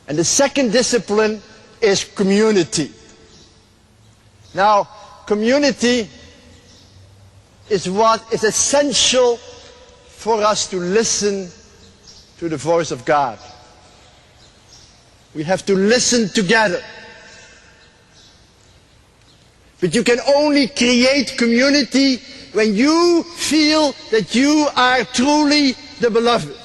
And the second discipline is community. Now, community is what is essential for us to listen to the voice of God. We have to listen together. But you can only create community when you feel that you are truly the beloved.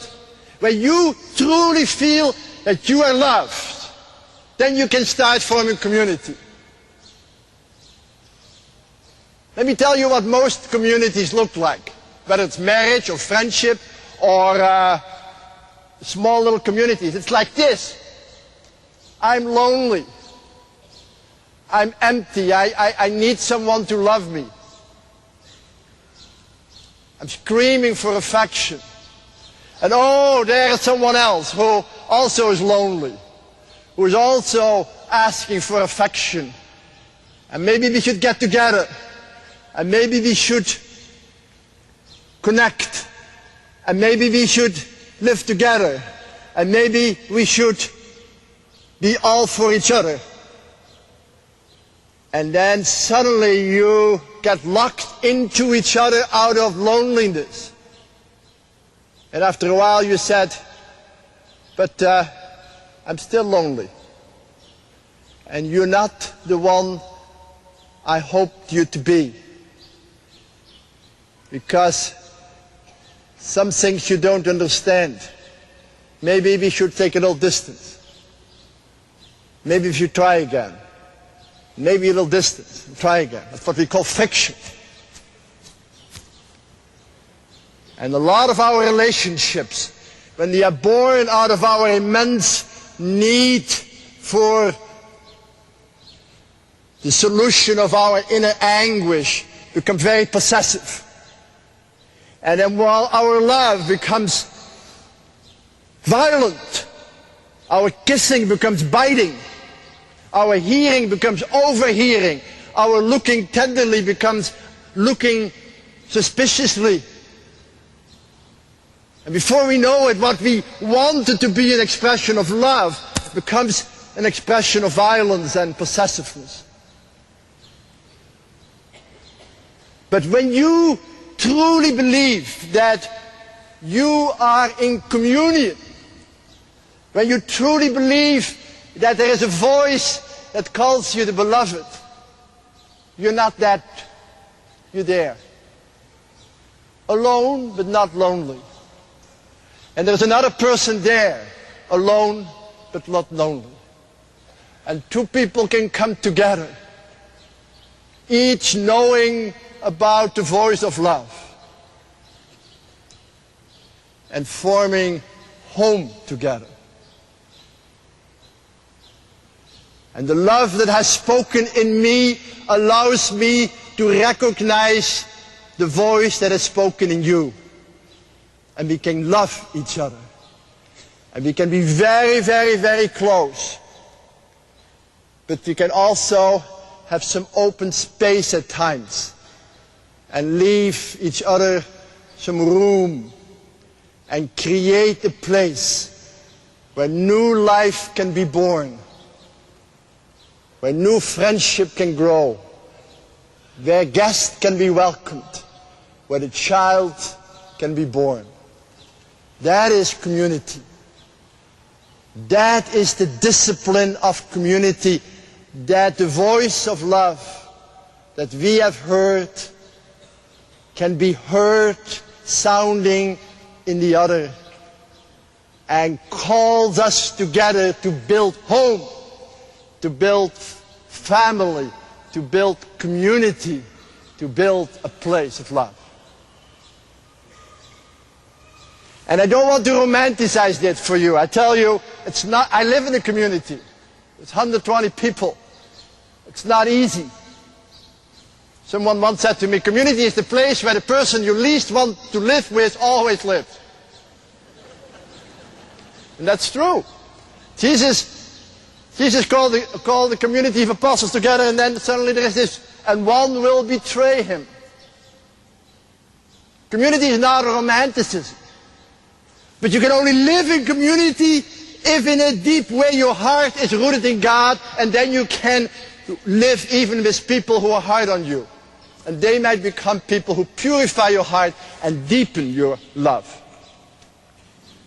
When you truly feel that you are loved, then you can start forming community. Let me tell you what most communities look like, whether it's marriage or friendship or small little communities. It's like this. I'm lonely. I'm empty. I need someone to love me. I'm screaming for affection. And oh, there is someone else who also is lonely, who is also asking for affection. And maybe we should get together. And maybe we should connect. And maybe we should live together. And maybe we should be all for each other. And then suddenly you get locked into each other out of loneliness. And after a while you said, but I'm still lonely. And you're not the one I hoped you to be. Because some things you don't understand. Maybe we should take a little distance. Maybe we should try again. Maybe a little distance and try again. That's what we call friction. And a lot of our relationships, when they are born out of our immense need for the solution of our inner anguish, become very possessive. And then while our love becomes violent, our kissing becomes biting, our hearing becomes overhearing, our looking tenderly becomes looking suspiciously. And before we know it, what we wanted to be an expression of love becomes an expression of violence and possessiveness. But when you truly believe that you are in communion, when you truly believe that there is a voice that calls you the beloved, you're not that, you're there. Alone, but not lonely. And there's another person there, alone, but not lonely. And two people can come together, each knowing about the voice of love, and forming home together. And the love that has spoken in me allows me to recognize the voice that has spoken in you. And we can love each other. And we can be very, very, very close. But we can also have some open space at times. And leave each other some room. And create a place where new life can be born. Where new friendship can grow. Where guests can be welcomed. Where the child can be born. That is community. That is the discipline of community. That the voice of love that we have heard can be heard sounding in the other and calls us together to build home, to build family, to build community, to build a place of love. And I don't want to romanticize that for you. I tell you, it's not, I live in a community. It's 120 people. It's not easy. Someone once said to me, community is the place where the person you least want to live with always lives. And that's true. Jesus called the community of apostles together, and then suddenly there is this, and one will betray him. Community is not romanticism. But you can only live in community If in a deep way your heart is rooted in God, and then you can live even with people who are hard on you. And they might become people who purify your heart and deepen your love.